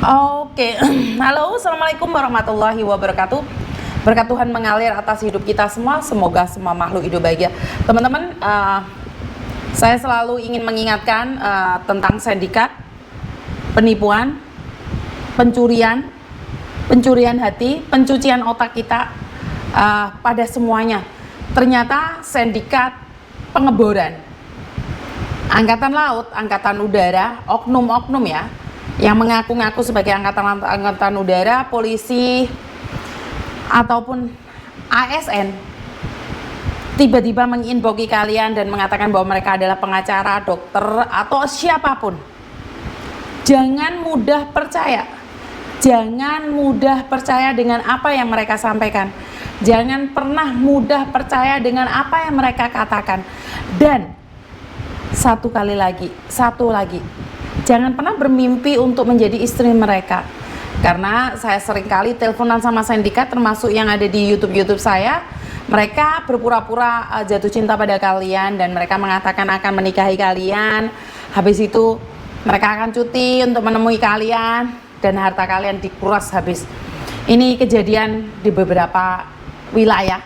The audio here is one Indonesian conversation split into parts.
Oke, halo, assalamualaikum warahmatullahi wabarakatuh. Berkat Tuhan mengalir atas hidup kita semua. Semoga semua makhluk hidup bahagia. Teman-teman, saya selalu ingin mengingatkan tentang sindikat, penipuan, pencurian hati, pencucian otak kita pada semuanya. Ternyata sindikat pengeboran, angkatan laut, angkatan udara, oknum-oknum ya, yang mengaku-ngaku sebagai angkatan udara, polisi, ataupun ASN, tiba-tiba menginboki kalian dan mengatakan bahwa mereka adalah pengacara, dokter, atau siapapun. Jangan mudah percaya. Jangan mudah percaya dengan apa yang mereka sampaikan. Jangan pernah mudah percaya dengan apa yang mereka katakan. Dan satu lagi, jangan pernah bermimpi untuk menjadi istri mereka. Karena saya seringkali teleponan sama sindikat, termasuk yang ada di YouTube saya. Mereka berpura-pura jatuh cinta pada kalian dan mereka mengatakan akan menikahi kalian. Habis itu mereka akan cuti untuk menemui kalian dan harta kalian dikuras habis. Ini kejadian di beberapa wilayah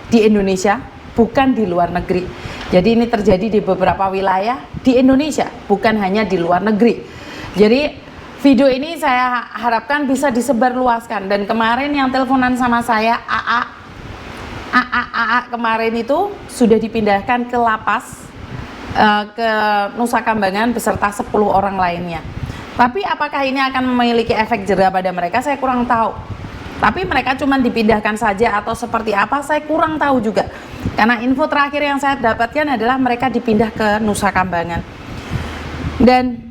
di Indonesia, bukan di luar negeri. Jadi ini terjadi di beberapa wilayah di Indonesia, bukan hanya di luar negeri. Jadi video ini saya harapkan bisa disebarluaskan. Dan kemarin yang teleponan sama saya, AA kemarin itu sudah dipindahkan ke lapas ke Nusa Kambangan beserta 10 orang lainnya. Tapi apakah ini akan memiliki efek jera pada mereka, saya kurang tahu. Tapi mereka cuma dipindahkan saja atau seperti apa, saya kurang tahu juga. Karena info terakhir yang saya dapatkan adalah mereka dipindah ke Nusa Kambangan. Dan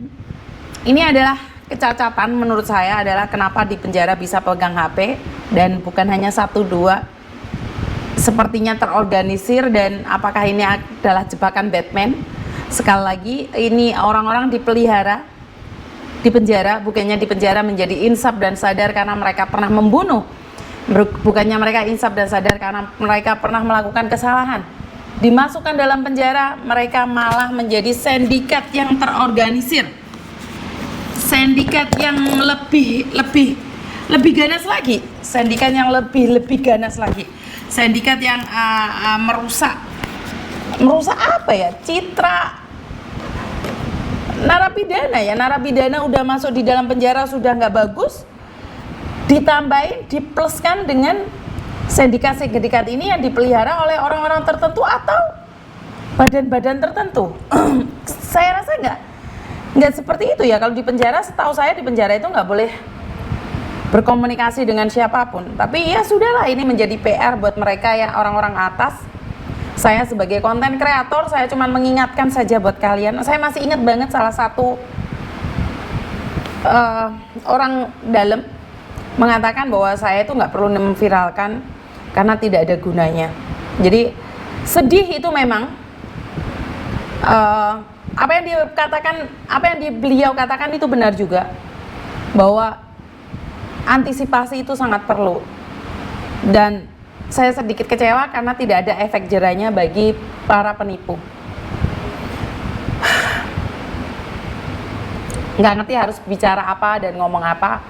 ini adalah kecacatan menurut saya, adalah kenapa di penjara bisa pegang HP dan bukan hanya 1-2. Sepertinya terorganisir. Dan apakah ini adalah jebakan Batman? Sekali lagi, ini orang-orang dipelihara di penjara, bukannya di penjara menjadi insaf dan sadar karena mereka pernah membunuh, bukannya mereka insaf dan sadar karena mereka pernah melakukan kesalahan. Dimasukkan dalam penjara, mereka malah menjadi sindikat yang terorganisir, sindikat yang lebih ganas lagi, sindikat yang lebih ganas lagi, sindikat yang merusak apa ya, citra narapidana ya. Narapidana udah masuk di dalam penjara sudah nggak bagus, ditambahin, dipluskan dengan sindikat ini yang dipelihara oleh orang-orang tertentu atau badan-badan tertentu. Saya rasa nggak seperti itu ya. Kalau di penjara, setahu saya di penjara itu nggak boleh berkomunikasi dengan siapapun. Tapi ya sudahlah, ini menjadi PR buat mereka ya, orang-orang atas. Saya sebagai konten kreator, saya cuma mengingatkan saja buat kalian. Saya masih ingat banget salah satu orang dalam mengatakan bahwa saya itu nggak perlu memviralkan karena tidak ada gunanya. Jadi sedih itu memang. Apa yang dia katakan, apa yang beliau katakan itu benar juga, bahwa antisipasi itu sangat perlu. Dan saya sedikit kecewa karena tidak ada efek jerahnya bagi para penipu. Nggak ngerti harus bicara apa dan ngomong apa.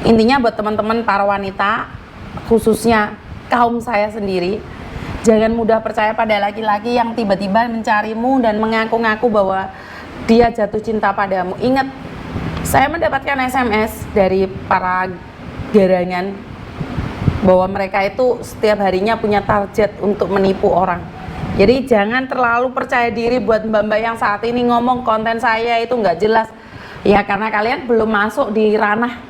Intinya buat teman-teman para wanita, khususnya kaum saya sendiri, jangan mudah percaya pada laki-laki yang tiba-tiba mencarimu dan mengaku-ngaku bahwa dia jatuh cinta padamu. Ingat, saya mendapatkan SMS dari para gerangan bahwa mereka itu setiap harinya punya target untuk menipu orang. Jadi jangan terlalu percaya diri buat mbak-mbak yang saat ini ngomong konten saya itu nggak jelas. Ya karena kalian belum masuk di ranah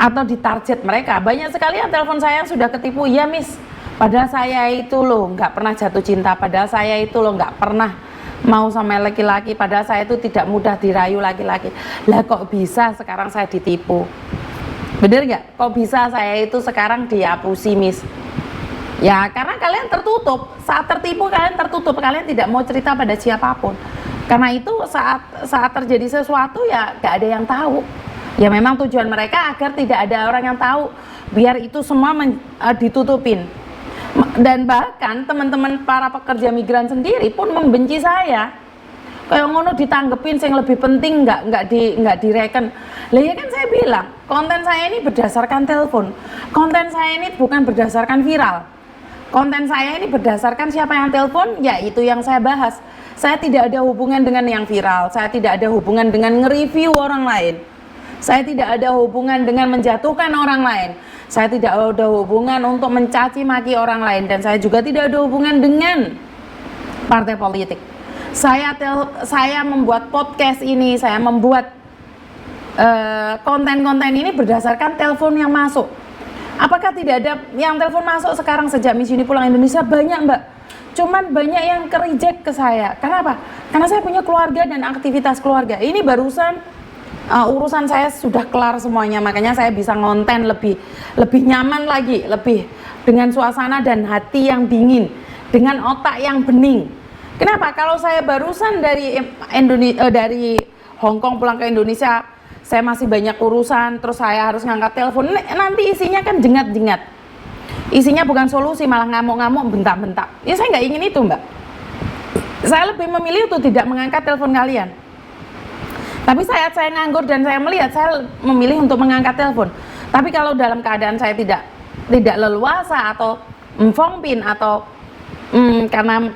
atau di target mereka. Banyak sekali yang telepon saya yang sudah ketipu. Ya Miss, padahal saya itu loh nggak pernah jatuh cinta, padahal saya itu loh nggak pernah mau sama laki-laki, padahal saya itu tidak mudah dirayu laki-laki. Lah kok bisa sekarang saya ditipu? Bener nggak? Kok bisa saya itu sekarang dihapusi Miss? Ya karena kalian tertutup. Saat tertipu kalian tertutup, kalian tidak mau cerita pada siapapun. Karena itu saat terjadi sesuatu ya gak ada yang tahu. Ya memang tujuan mereka agar tidak ada orang yang tahu, biar itu semua ditutupin. Dan bahkan teman-teman para pekerja migran sendiri pun membenci saya. kayak ngono ditanggepin sing lebih penting nggak direken. Lah ya kan saya bilang, konten saya ini berdasarkan telepon. Konten saya ini bukan berdasarkan viral. Konten saya ini berdasarkan siapa yang telepon, ya itu yang saya bahas. Saya tidak ada hubungan dengan yang viral. Saya tidak ada hubungan dengan nge-review orang lain. Saya tidak ada hubungan dengan menjatuhkan orang lain. Saya tidak ada hubungan untuk mencaci maki orang lain, dan saya juga tidak ada hubungan dengan partai politik. Saya membuat podcast ini, saya membuat konten-konten ini berdasarkan telepon yang masuk. Apakah tidak ada yang telepon masuk sekarang sejak Miss Uni Pulang Indonesia? Banyak, Mbak. Cuman banyak yang ke-reject ke saya. Kenapa? Karena saya punya keluarga dan aktivitas keluarga. Ini barusan urusan saya sudah kelar semuanya, makanya saya bisa ngonten lebih nyaman lagi, lebih dengan suasana dan hati yang dingin, dengan otak yang bening. Kenapa? Kalau saya barusan dari dari Hong Kong pulang ke Indonesia, saya masih banyak urusan, terus saya harus ngangkat telepon, nanti isinya kan jengat-jengat. Isinya bukan solusi, malah ngamuk-ngamuk, bentak-bentak. Ya saya nggak ingin itu, Mbak. Saya lebih memilih untuk tidak mengangkat telepon kalian. Tapi saat saya nganggur dan saya melihat, saya memilih untuk mengangkat telepon. Tapi kalau dalam keadaan saya tidak leluasa atau mfongpin atau karena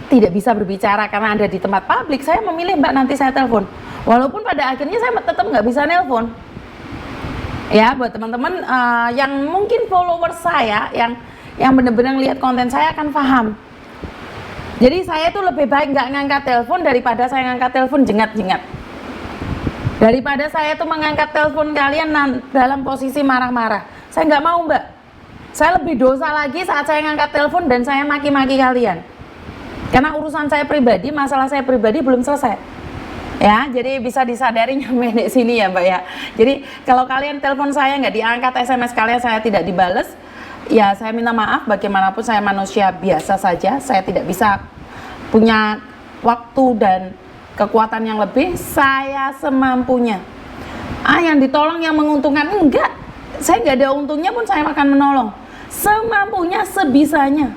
tidak bisa berbicara karena ada di tempat publik, saya memilih Mbak nanti saya telepon. Walaupun pada akhirnya saya tetap nggak bisa nelpon. Ya, buat teman-teman yang mungkin followers saya yang benar-benar lihat konten saya akan paham. Jadi saya tuh lebih baik nggak ngangkat telepon daripada saya ngangkat telepon jengat-jengat. Daripada saya tuh mengangkat telepon kalian dalam posisi marah-marah. Saya nggak mau, Mbak. Saya lebih dosa lagi saat saya ngangkat telepon dan saya maki-maki kalian. Karena urusan saya pribadi, masalah saya pribadi belum selesai. Ya, jadi bisa disadari nyampe di sini ya, Mbak ya. Jadi kalau kalian telepon saya nggak diangkat, SMS kalian saya tidak dibales, ya saya minta maaf. Bagaimanapun saya manusia biasa saja. Saya tidak bisa punya waktu dan kekuatan yang lebih. Saya semampunya. Yang ditolong yang menguntungkan enggak. Saya nggak ada untungnya pun saya akan menolong. Semampunya, sebisanya.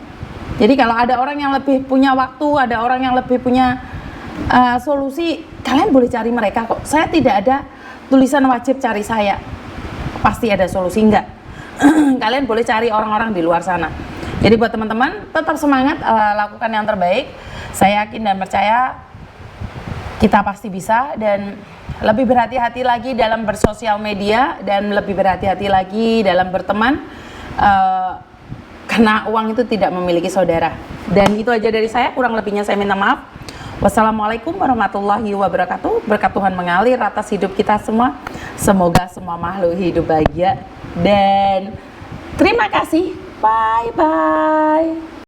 Jadi kalau ada orang yang lebih punya waktu, ada orang yang lebih punya solusi, kalian boleh cari mereka kok. Saya tidak ada tulisan wajib cari saya. Pasti ada solusi, enggak. Kalian boleh cari orang-orang di luar sana. Jadi buat teman-teman, tetap semangat, lakukan yang terbaik. Saya yakin dan percaya kita pasti bisa, dan lebih berhati-hati lagi dalam bersosial media dan lebih berhati-hati lagi dalam berteman. Karena uang itu tidak memiliki saudara. Dan itu aja dari saya, kurang lebihnya saya minta maaf. Wassalamualaikum warahmatullahi wabarakatuh. Berkat Tuhan mengalir atas hidup kita semua. Semoga semua makhluk hidup bahagia. Dan terima kasih. Bye-bye.